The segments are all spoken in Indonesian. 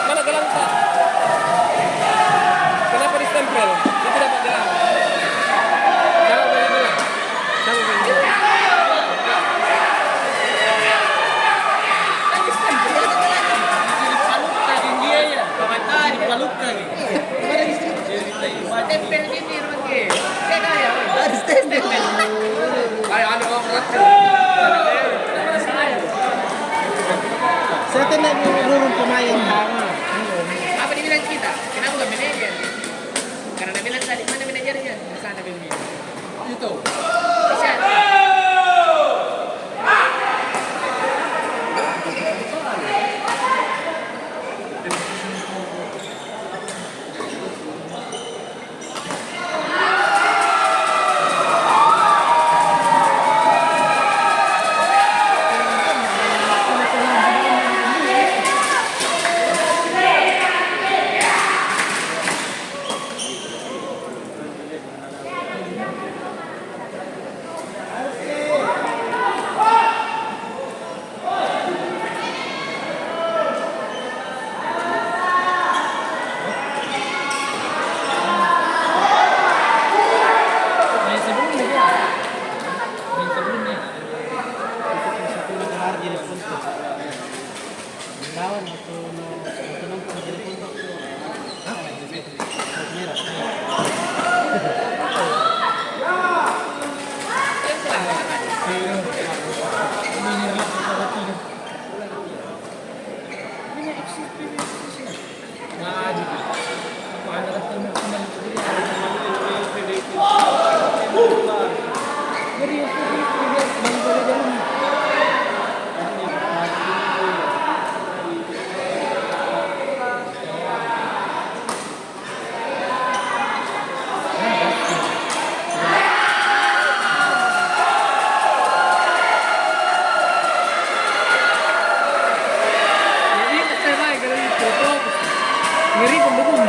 Mana gelang Pak? Kenapa ditempel? Itu dapat gelang. Siapa bagi gelang? Siapa bagi gelang? Tempel ini rumahnya. Saya kaya. Harus tempel. Kayak ada orang kecil. Saya kena nurun pemain. Apa dibilang kita? Kenapa nggak manajer? Karena dia bilang tadi mana manajernya? Di sana begini. Itu. Bisa. Ngeri pendukung.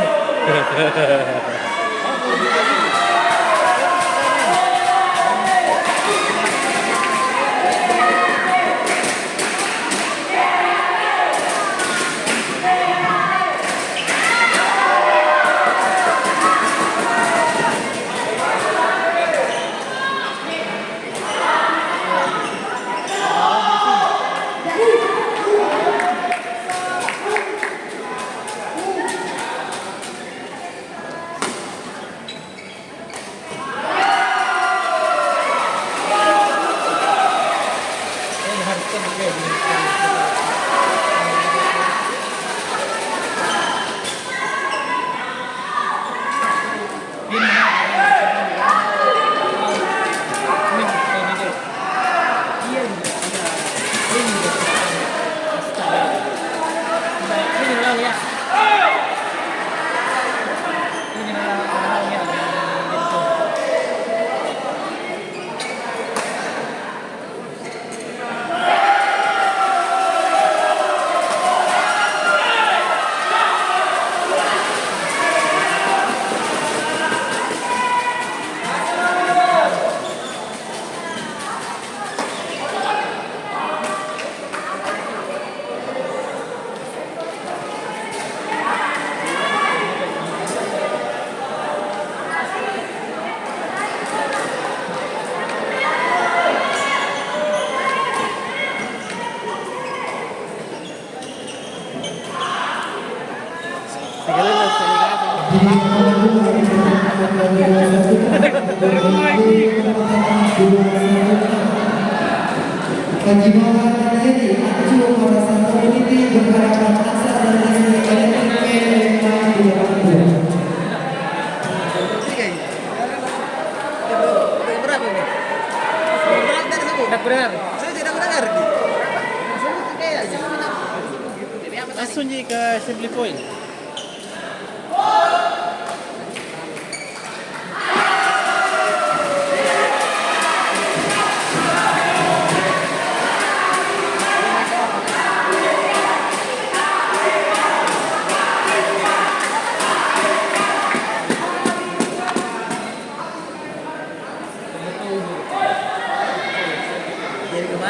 Langsung je ke assembly point.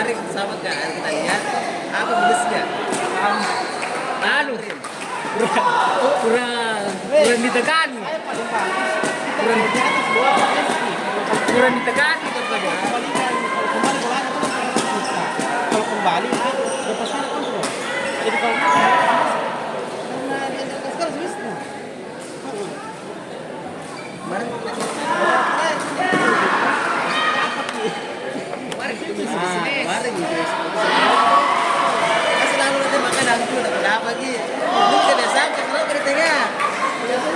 Mari sama kan kita lihat apa minusnya. Anu, kurang ditekan. Saya paling bagus. Kurang Di atas dua pasti. kurang ditekan gitu saja. Kembalikan kalau kembali bola itu kan susah. Kalau kembali itu lepasnya kontrol. Jadi kalau karena dia atas kan susah. Kemarin Mari kita bisnis. kemarin gitu. Selalu nanti makan aku dapat apa gitu. Ini kebiasaan kalau di tengah.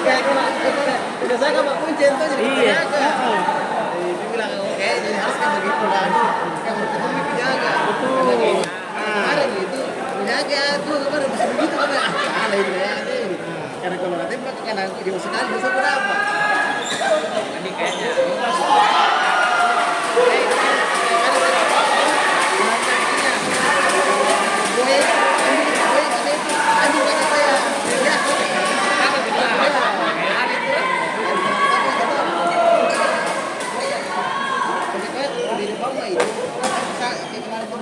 Kayak udah saya sama kunci itu jadi penjaga. Dia bilang oke jadi harus kan begitu lah. Kamu harus penjaga. Betul. Kemarin itu penjaga tuh kemarin bisa begitu kan salah itu ya. Karena kalau nanti makan aku jauh sekali bisa berapa? Ini kayaknya. Apa kita? Hari itu.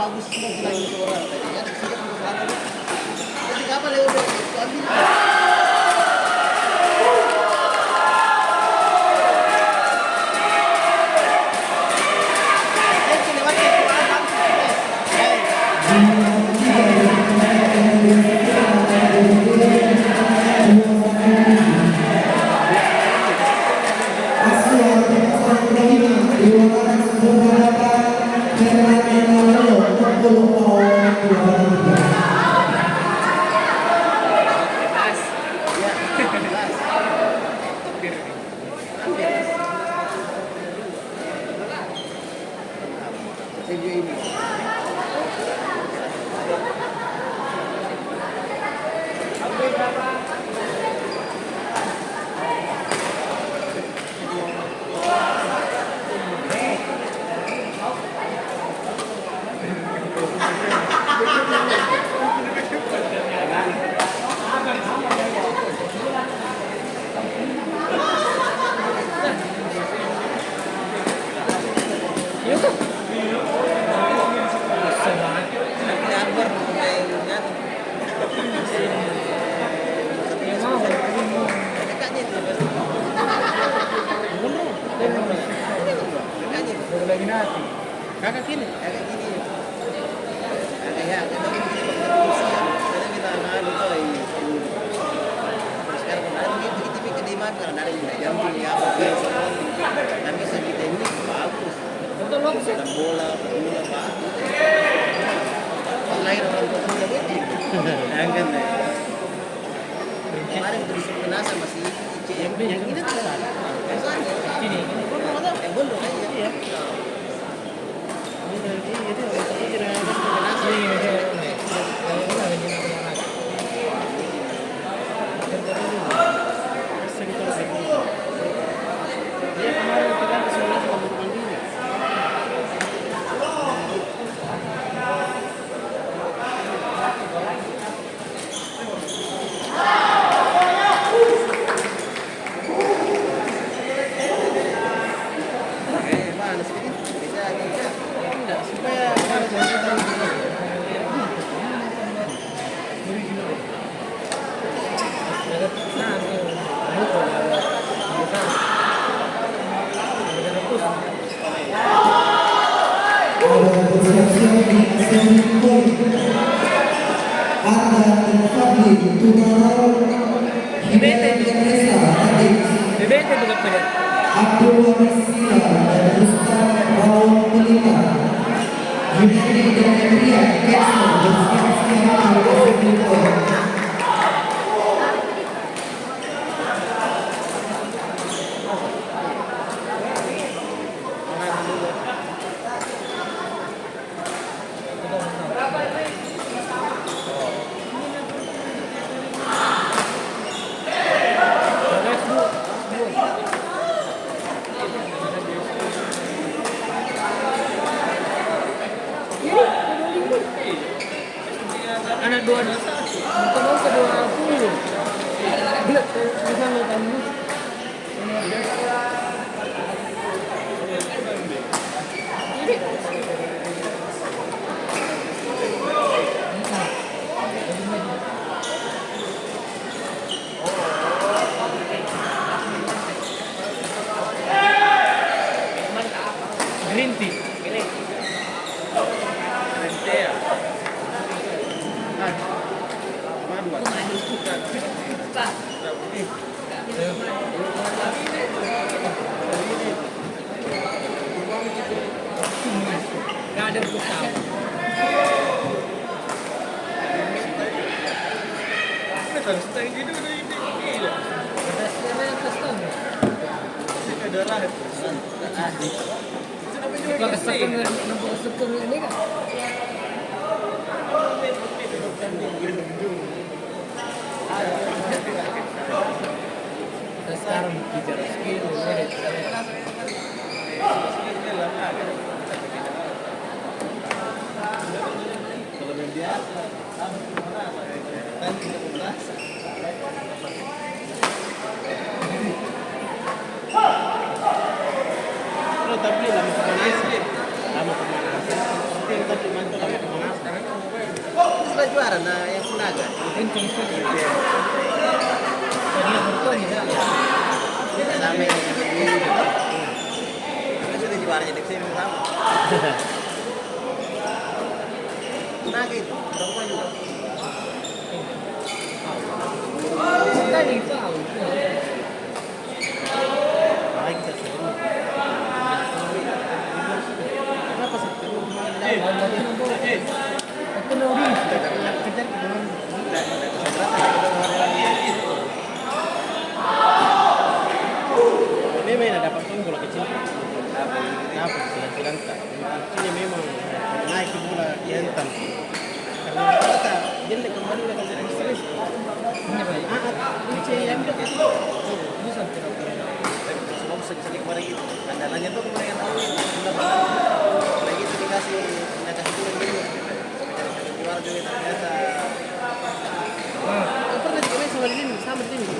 Bagus semua lagi orang. Jadi kapan lewat itu ambil. Mas. Kakak kini. Betul bagus ya. Bola Pak. Lahir orang tua punya duit. Jangan deh. Kemarin berisik jenazah masih CMB yang ini tuh sana. Ini. Yang bodoh kan ya. Bebete bukan pada. Anak dua dosa, bukan kedua puluh. Bisa lo tahu? Setang gitu udah ini. Gila. atas tahun. Ini darah itu. Sudah menjual Kalau bersih. sepuluh ini kan. Kita sekarang bicara skill, Kalau main biasa, kan tidak merasa. Kalau tapi lama pemanasan, tapi mantu lama pemanasan. Sudah juara nah yang Naga. kenceng sekali. Tadi yang bertanya ya. Sama yang ini. Kan sudah juara jadi sini sama. Naga itu, berapa juga? Tadi tahu. Baik kita semua. Kenapa sih? Aku nuri. Kejar dengan memang ada dapat bola kecil. Dapat silang-silang tak. Intinya memang naik bola dihantam. Karena kita jelek kembali dengan stres. Ini baik. Ini yang itu. Bisa tidak. Semua bisa kemarin gitu. Andalanya tuh kemarin yang tahu. Lagi itu dikasih turun dulu. Juara juga ternyata. Pernah juga main sama di sini.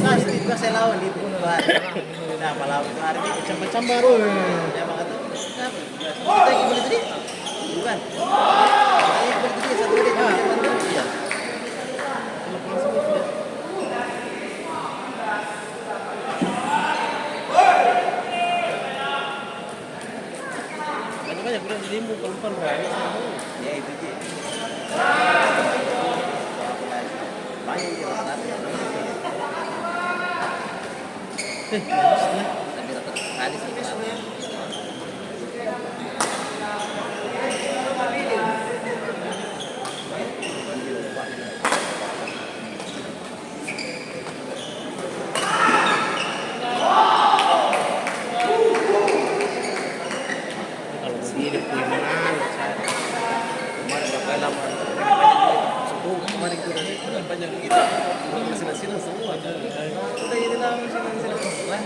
Pasti juga saya lawan itu. Nah, malam hari ini campur-campur. Ya maka tuh. Kita lagi beli tadi. Bukan. Saya beli tadi satu kali. Iya. Langsung itu. Banyak-banyak udah di limu kalau berani. Ya itu sih. Banyak yang tapi tetap tadi sih. Kalau begini kemarin berapa lama kemarin udah banyak kita udah silang-silang semua udah jadi lama silang-silang semua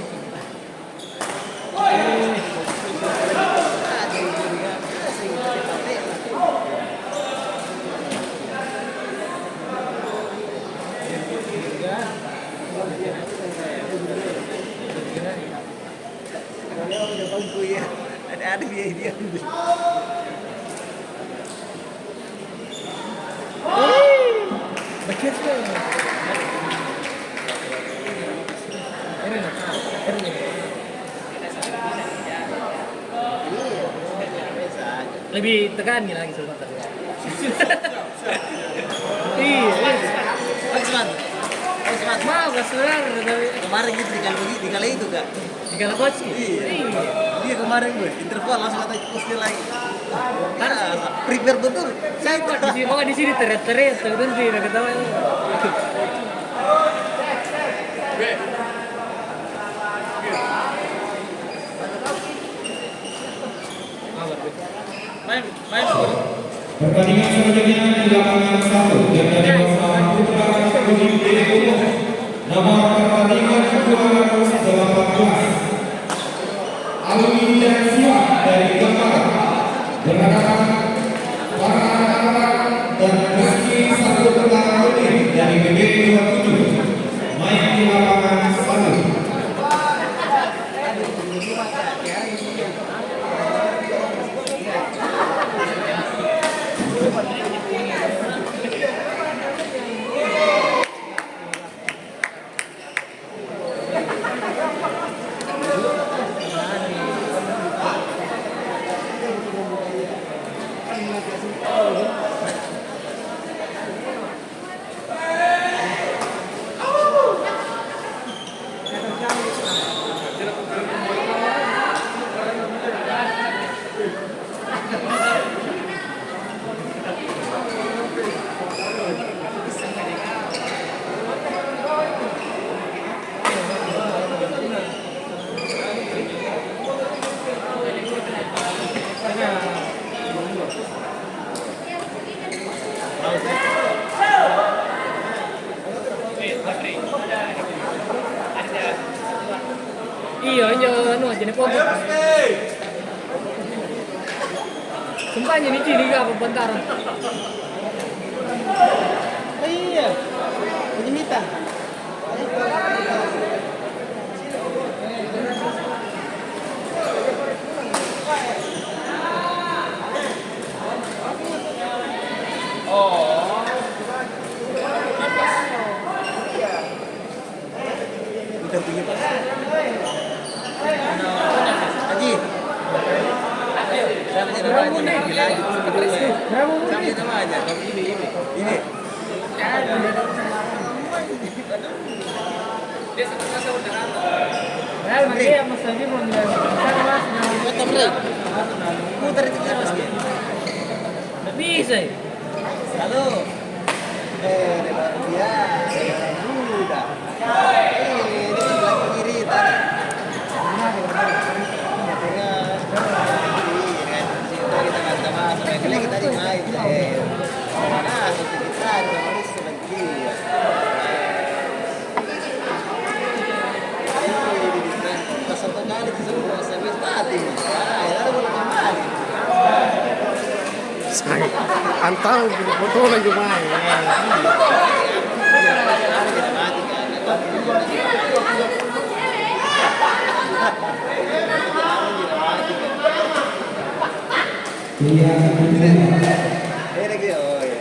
ada dia Baca sekali. Lebih tekan nih lagi sebentar. Iya. Osman Maaf lah saudara dari kemarin gitu dikali itu kak di Kalakoci. iya dia kemarin gue interval langsung kata posnya lagi prepare betul Saya kok di sini, pokoknya di sini teriak-teriak, nanti udah ketawa. main Pertandingan selanjutnya di lapangan 1 Jakarta Putra Kuning Dewa nomor pertandingan 218 Alwi dan Siap dari Jakarta berhadapan para anak-anak dan meski satu tentara kuning dari BB27 main di lapangan 1. Iya, anu jadi foto. Sumpah ini ciri apa bentar. Iya. Penyimitan. Tinggi Pak. Haji. Saya punya nama aja. Saya punya nama aja. Ini. Dia sebenarnya saudara. Makanya Mas Andi mau bilang, "Sana Mas, Kata break. Putar itu kan Mas. nggak bisa." Ya? Halo. Baru dia. Udah. Ini kan kiri tadi. Kita nggak sama sampai kita di main. Mana seperti kita harus lagi. Satu kali disuruh sampai mati. Ya ada boleh kembali. Sang antara foto lagi main. Iya. Lagi oh ya.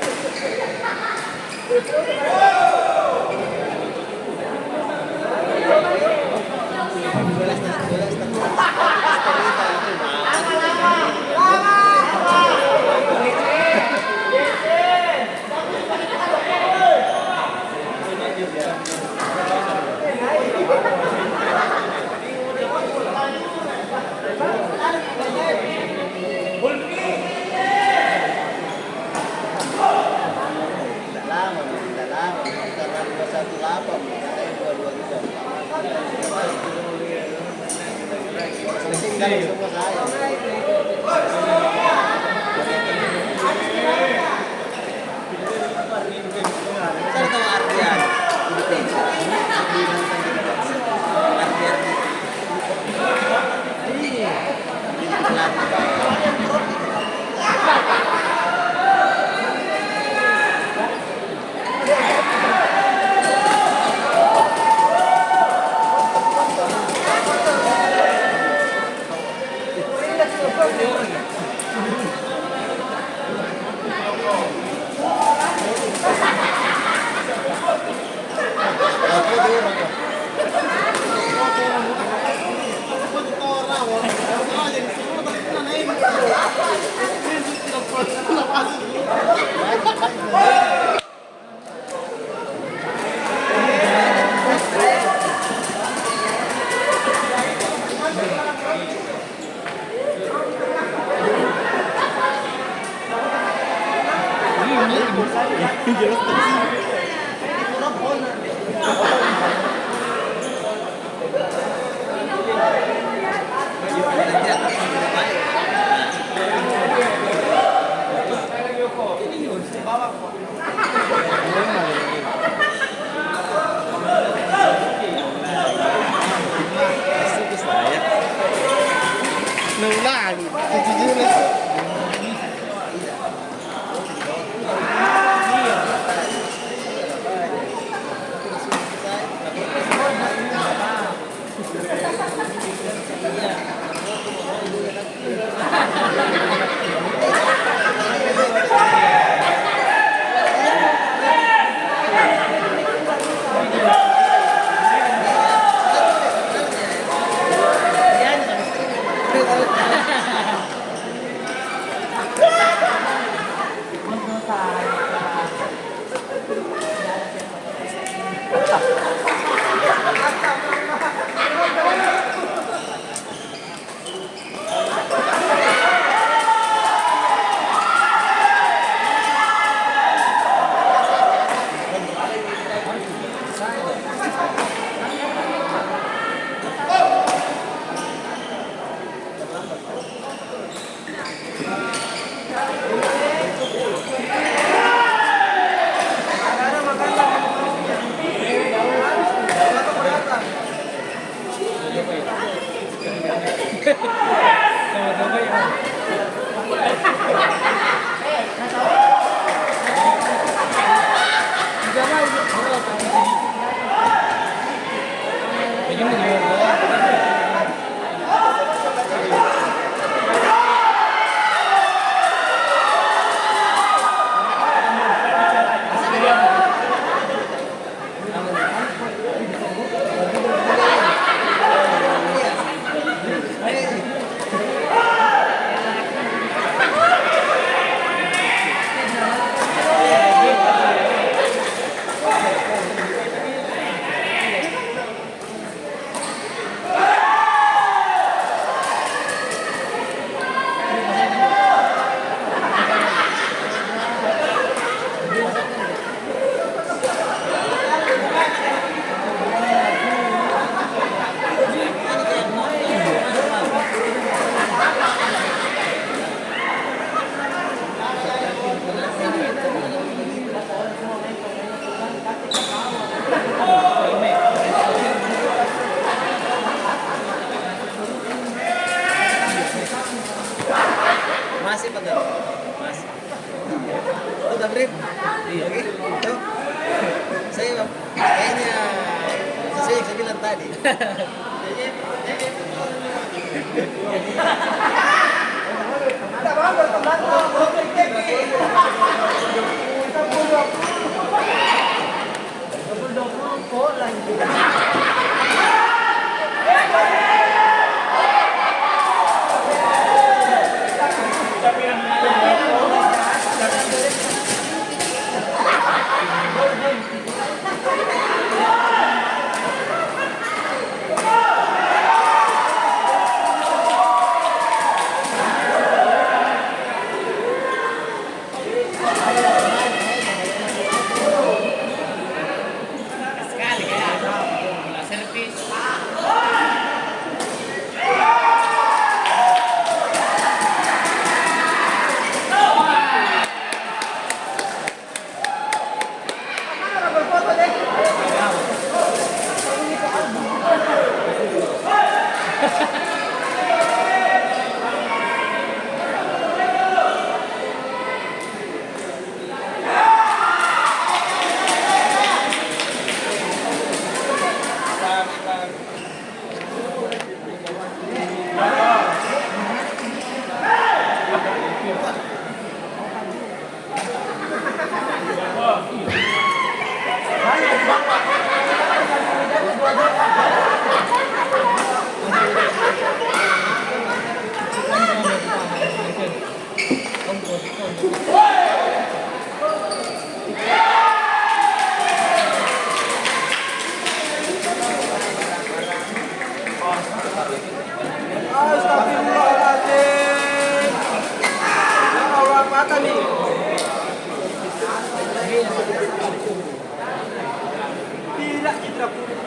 Madrid. Iya. Oke, itu saya kayaknya sesuai yang saya bilang tadi. Sekali kayak bola servis. Astagfirullahaladzim. Ya Allah, apa nih? Tidak citra putih.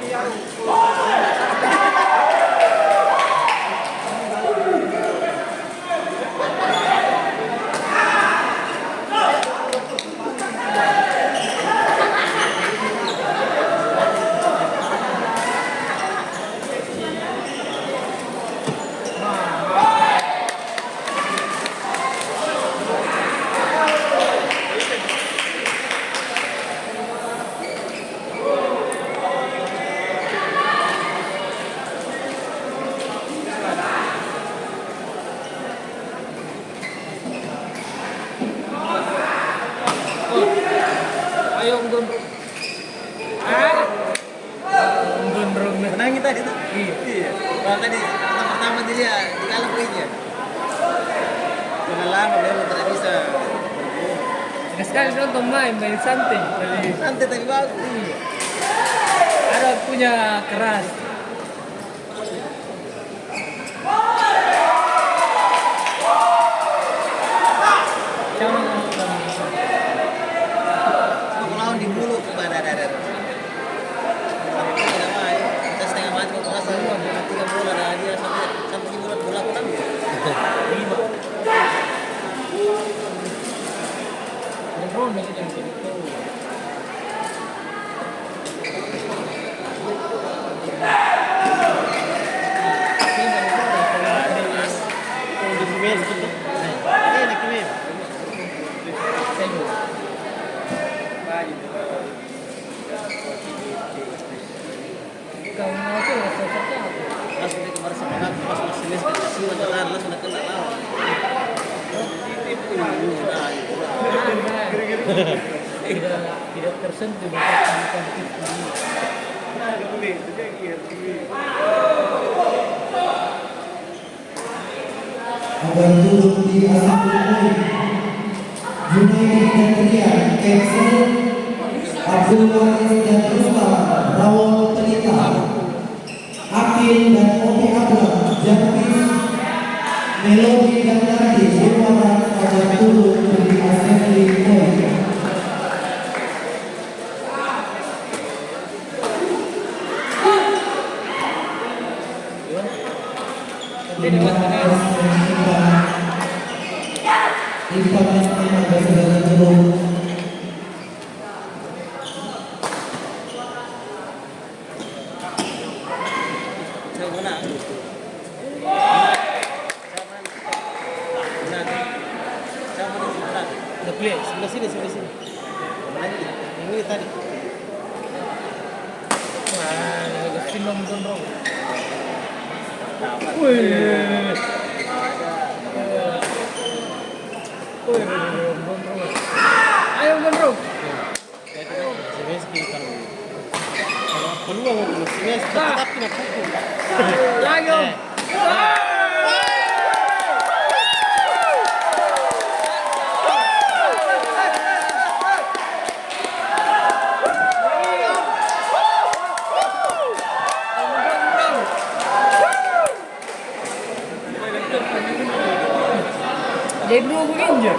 Ayo gondrong. Gondrong. Menangin tadi tuh. Iya. Kalau tadi pertama dia di dalam poinnya. Jangan lama dia tidak bisa. Sekali nonton main santai. Santai tapi bagus. Ada punya keras. Aku lawan di mulut pada dadar. Tidak main. Kita setengah mati kalau merasa 3 bola dan dia sampai bulan bola aku ambil. 5. Gondrong ini yang gitu. Kau mau tuh seperti apa? Langsung dia kemarin semangat pas masih les kecil dan langsung nak kena lawan. Tidak tersentuh dengan itu. agar turut di asal Junaidi dan Rian Kensel, Abdul Waris dan Rustam Rawon Pelita, Akin dan Omi Abdul Jafis, Melodi dan Nadi Irwanan agar turut di assembly point. Saya menang. Saya menang. Saya menang. Udah play, sebelah sini, sebelah sini. Yang ini tadi. Wah, sinom gondrong. Gondrong. Ayo gondrong. Semeski kalau peluang untuk Semeski tetap kena pukul. Lagi om. Jadi dua begini aja.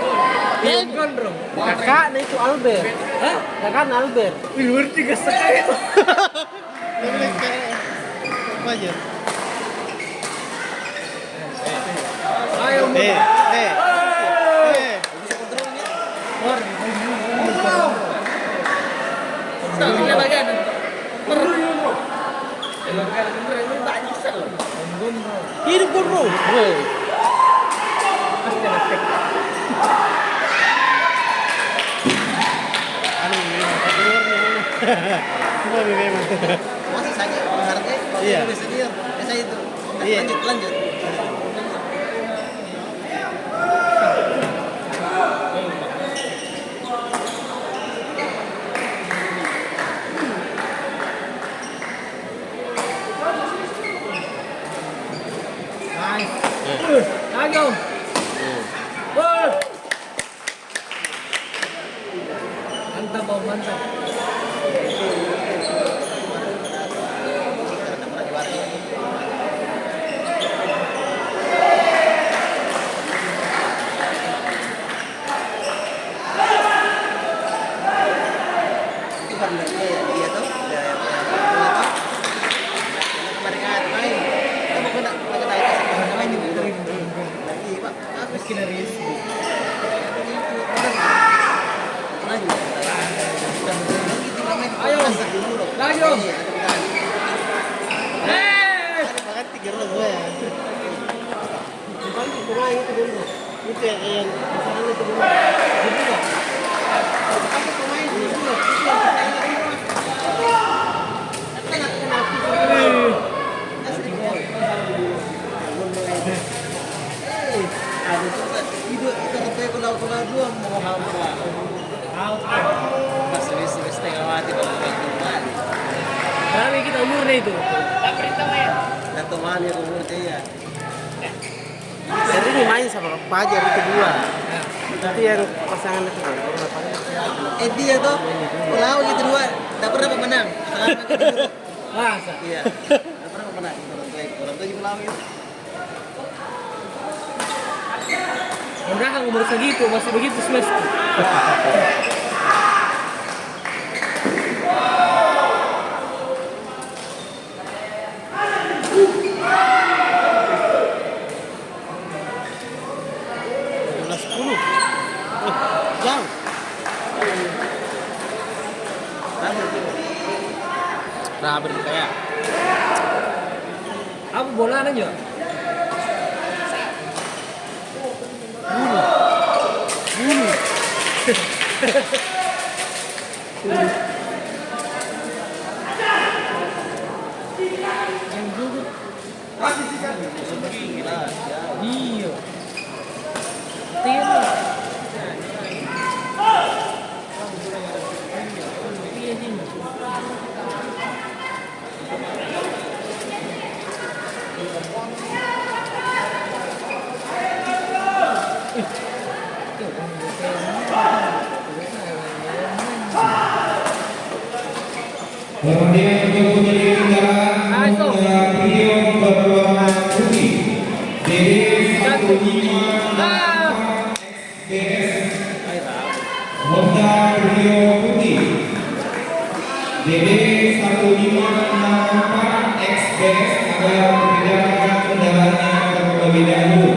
Gondrong. Kakak, nah itu Albert. Hah? Kakak Albert. Wih, luar tiga sekali. Apa aja? Ayo gondrong. Hidup gondrong. Semua memang. Masih saja menghargai kalau Iya. dia bisa dia. Biasa itu. Iya. Lanjut. Lagi om. Wah. Mantap om, mantap. Itu kan dia tuh. Kemarin kan main. Kamu kena kasih main juga. Lagi Pak. Meski dari Ayo. lagi om. Makan 3 round gue ya. Bukan di tengah itu dulu. Itu yang misalnya itu dulu. Gitu nggak? Aku pemain di dulu. Itu yang Itu sampai kena dua mau hampa. Pas wis tengah mati kalau kembali. Tapi kita umurnya itu. Tak perintah main. Dan teman yang umur dia. Jadi ini main sama Fajar itu dua. Tapi yang pasangan itu kan. Dia tuh pulau gitu dua. Tak pernah menang. Masa? Iya. Tak pernah menang. Orang tua di pulau itu. Udah kan umur segitu masih begitu semester. Jauh. Raber kayak. Apa bola aja? Yang dulu. Iya. Tinggal. Kemudian untuk menjadi kendaraan beliau berwarna putih DD154XBS Honda beliau putih DD1564XBS agar dipindahkan kendaraannya terlebih dahulu.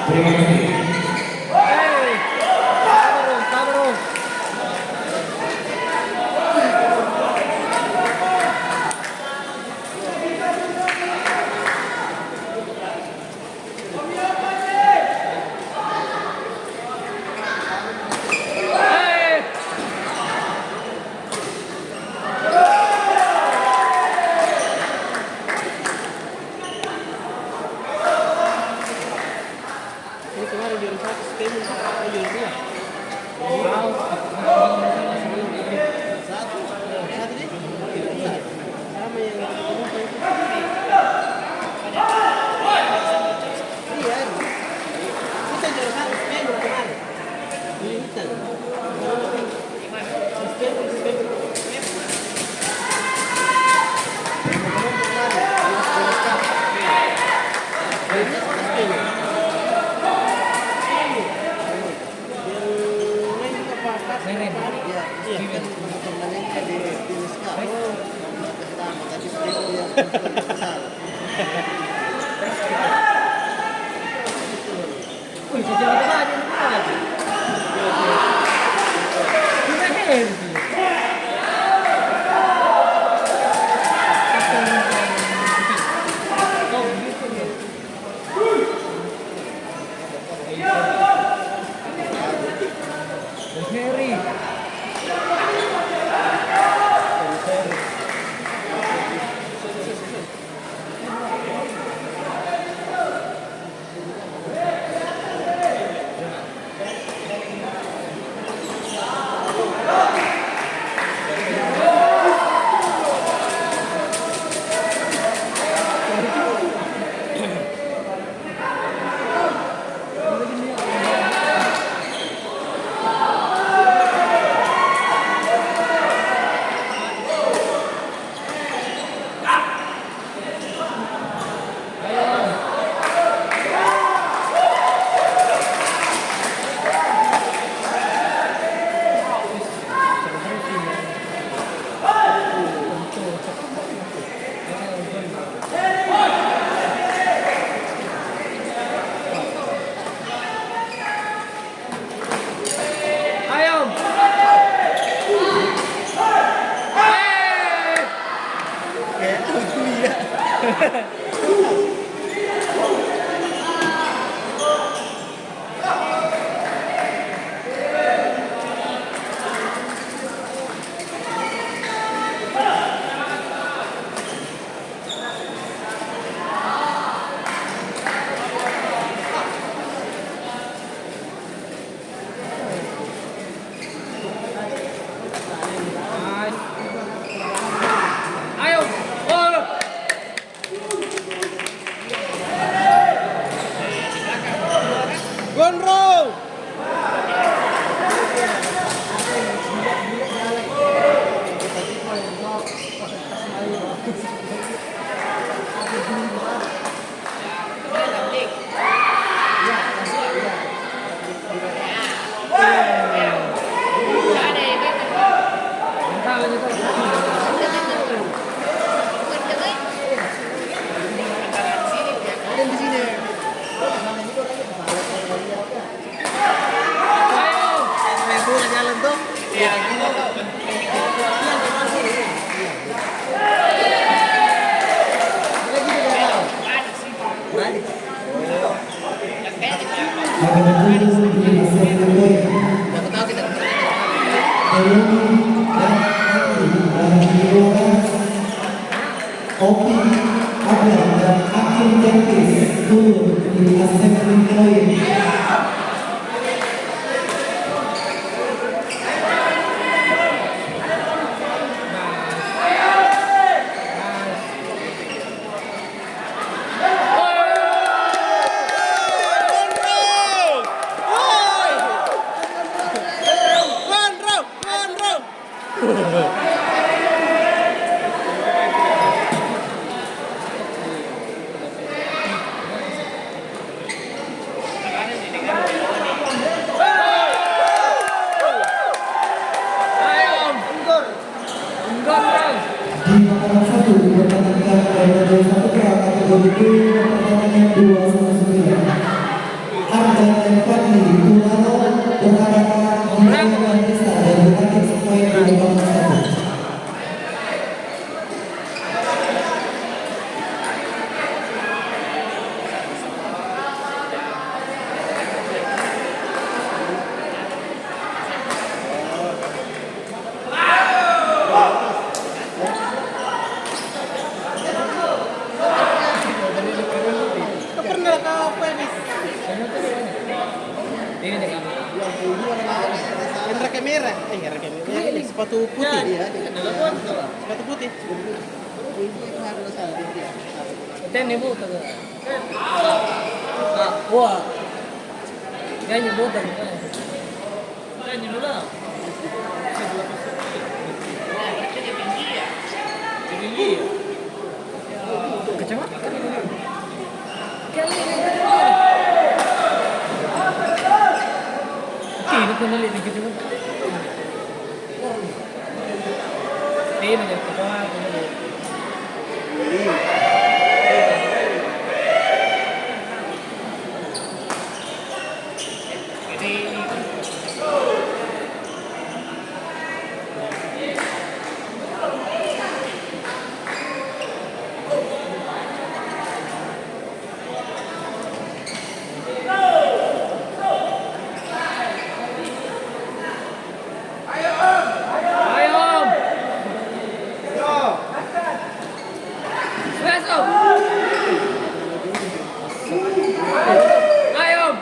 Terima kasih. Meren. Iya, Steven temannya kan di Niska. Pertama tadi Steven yang besar. Wih, sejarah apa aja ini lagi? Meren. Oh, gitu ya. Harry. Gondrong. Dan di sini. Main bola jalan tuh. Iya. Balik. Aku tahu kita Opi, Abel, dan Akim Dentis turun di assembly point. Di putaran 1 dipertandingkan dari 1 kelas kategori B pertandingan 219. Arjan dan Fadli Tunano berhadapan dengan Desta dari Bukit Sepoin di putaran 1. pernah kau apa ini? Ini nih kamu. Yang raka merah. Raka merah. Ini sepatu putih. Iya, sepatu putih. Itu harus salah dia. Ten nih bu, wah, nyanyi bodoh. Nyanyi dulu lah. Kecamatan. Ini kembali di kecamatan. Ini jadi ketua. Ayo Om. Smash Om. Ayo Om.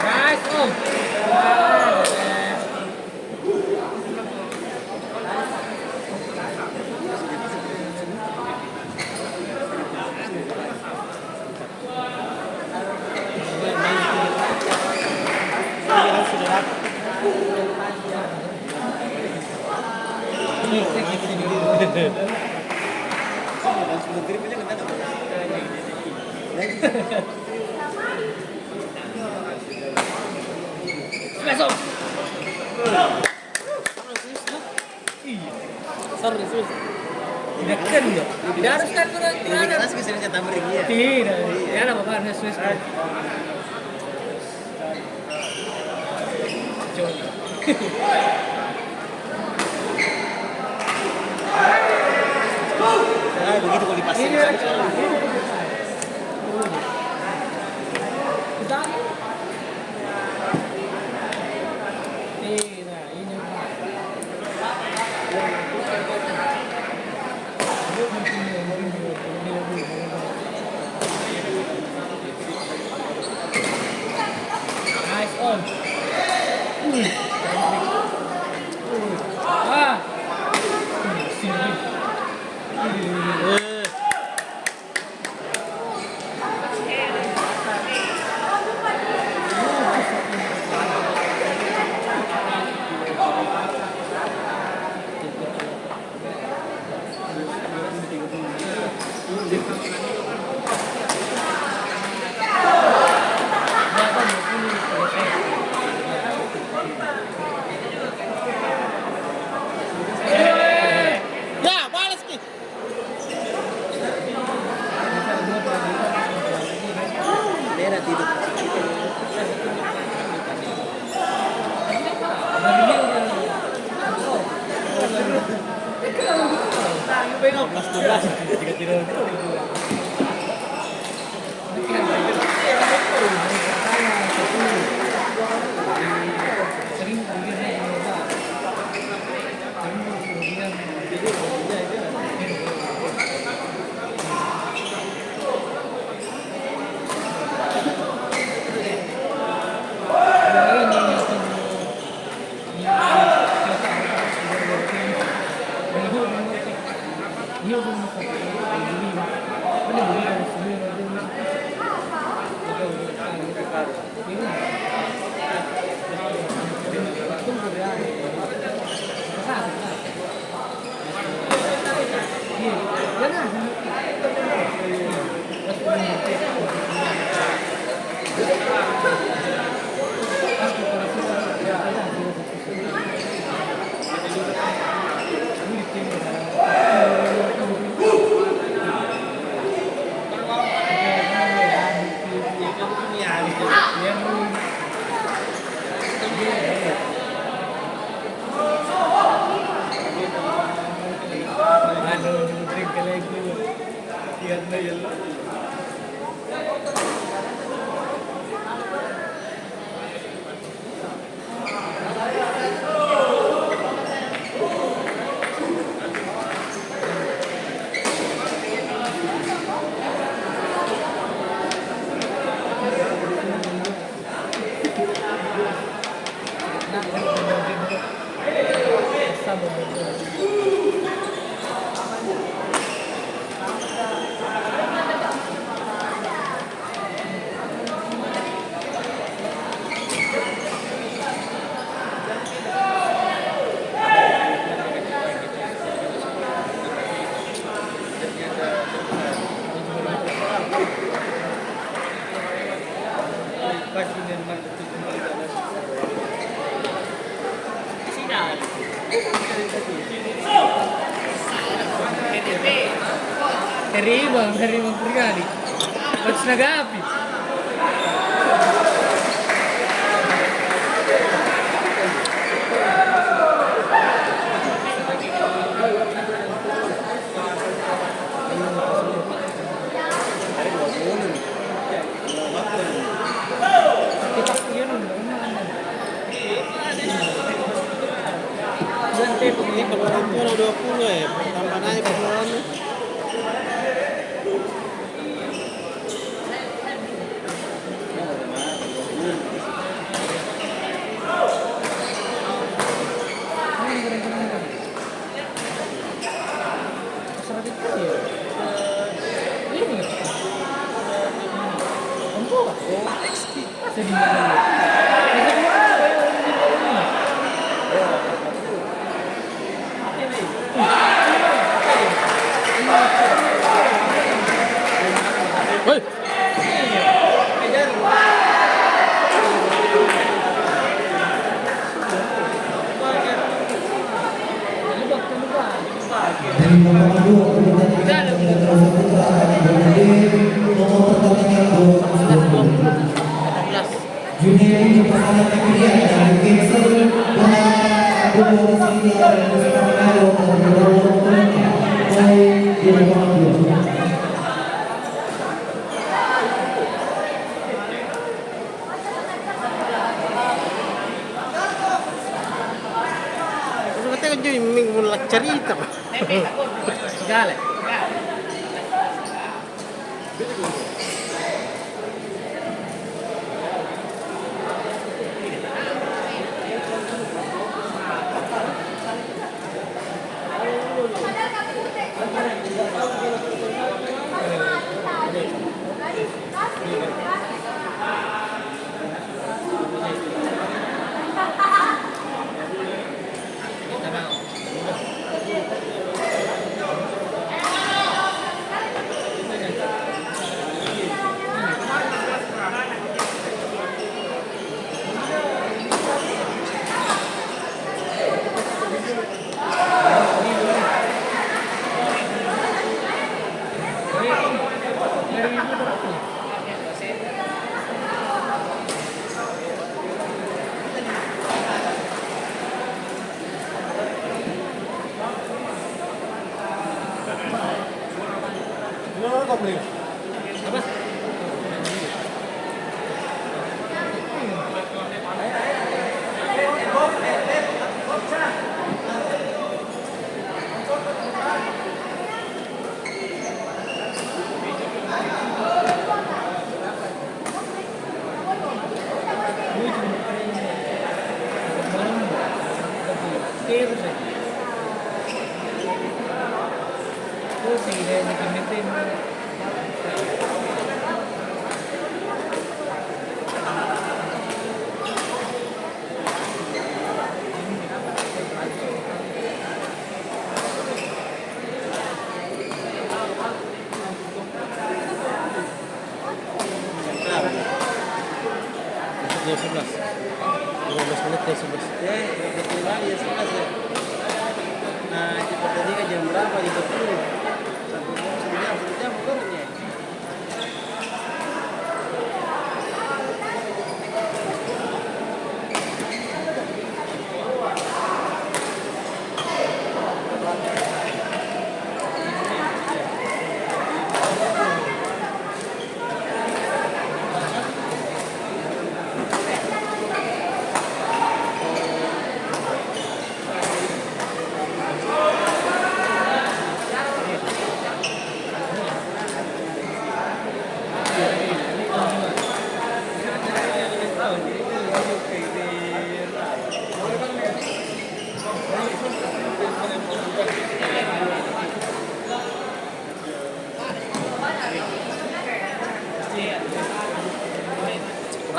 Nice Om. Smash Om. Sorry, sus. Tidak kan ya? Tidak harus kan tidak Kita ada. sih bisa tambah lagi ya. Tidak. Ya lah bapak harus sus. Nah, begitu kalau dipasang. Kita tidak, ini nice on. Ah. Merah tidur. Plus 12 jika tidak sering Dari Bang Prigadi. Coach Nagapi. Ini pengeluaran 20 ya, tambah naik pengeluarannya. Dari nomor 2 Putra akan berhadir nomor pertandingan 2020. Junior pasangan pria dari Kingston dan Abu Sini dan Mustafa dari nomor 2 di nomor 2. Katanya Joy minggu cerita Pak. Segala. Jam 11. 15 menit jam 11. Ya, kebetulan ya 11 ya. Nah, cepat tadi kan jam berapa? 30. 1 jam kurangnya.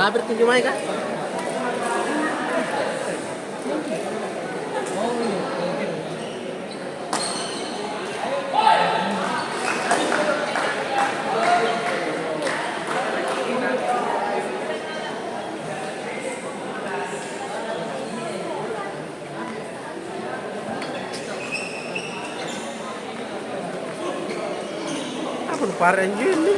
Haber tujuh mai kah? Apa parah gini?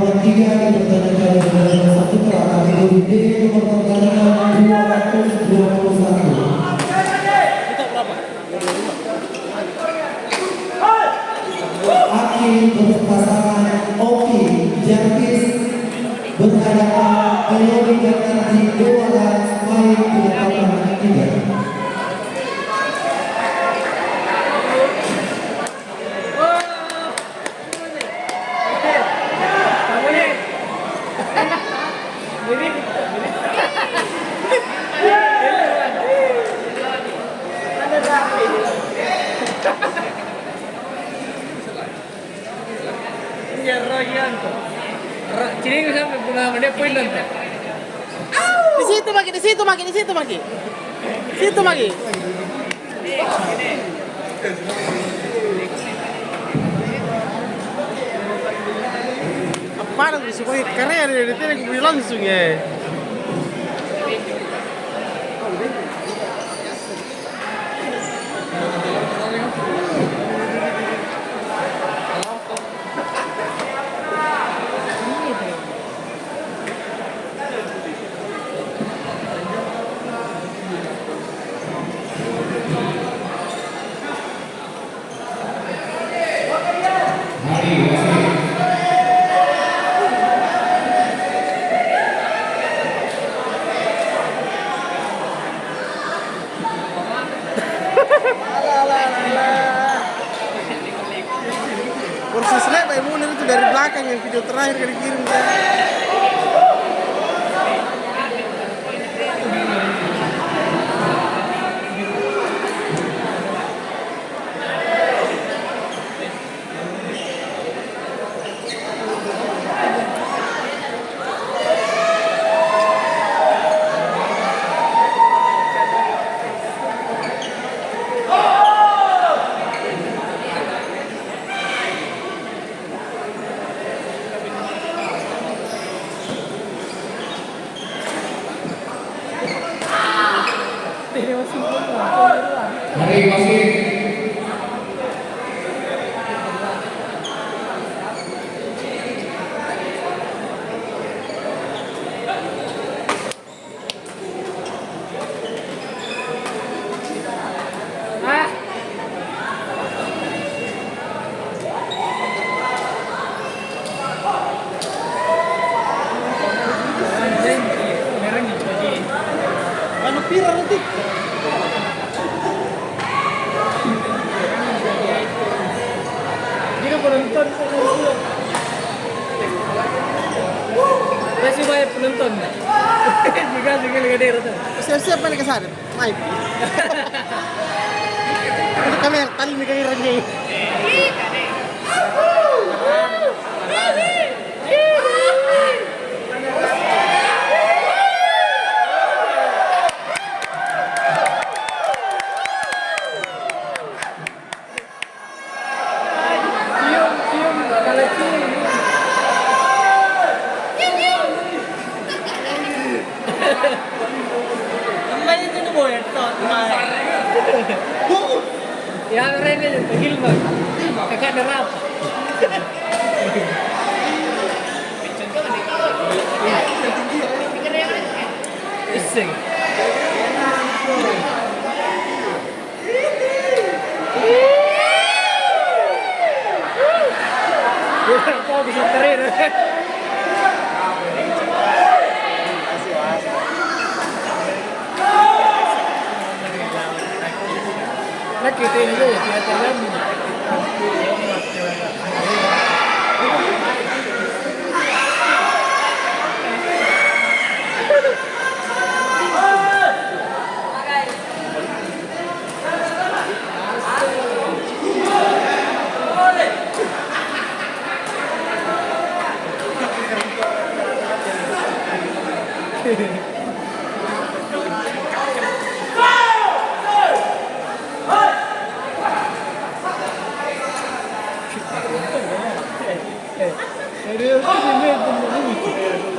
nomor 3 dipertandingkan dalam satu kategori D nomor pertandingan 221. Akhir berpasangan Oki Jarvis berhadapan Ayodi Jakarta Dewara main di lapangan 3. Ciri sampai pulang dia poin nanti. Di situ Maki, di situ Maki, di situ Maki. Situ Maki. Apaan aku supaya keren ya, itu yang gue langsung ya. Persis Pak Munir itu dari belakang yang video terakhir kali kirim kan. Hari wasit Anu pira nanti? Jika penonton masih banyak penonton. Jika lihat itu. Siap-siap balik ke sana. Main. Itu kami yang tali nih kayaknya. Yang Rene itu Hilman, kakak derap. Iseng. Kau bisa terir. Nah kita ini ya tidak terlalu. Serius ini benar-benar.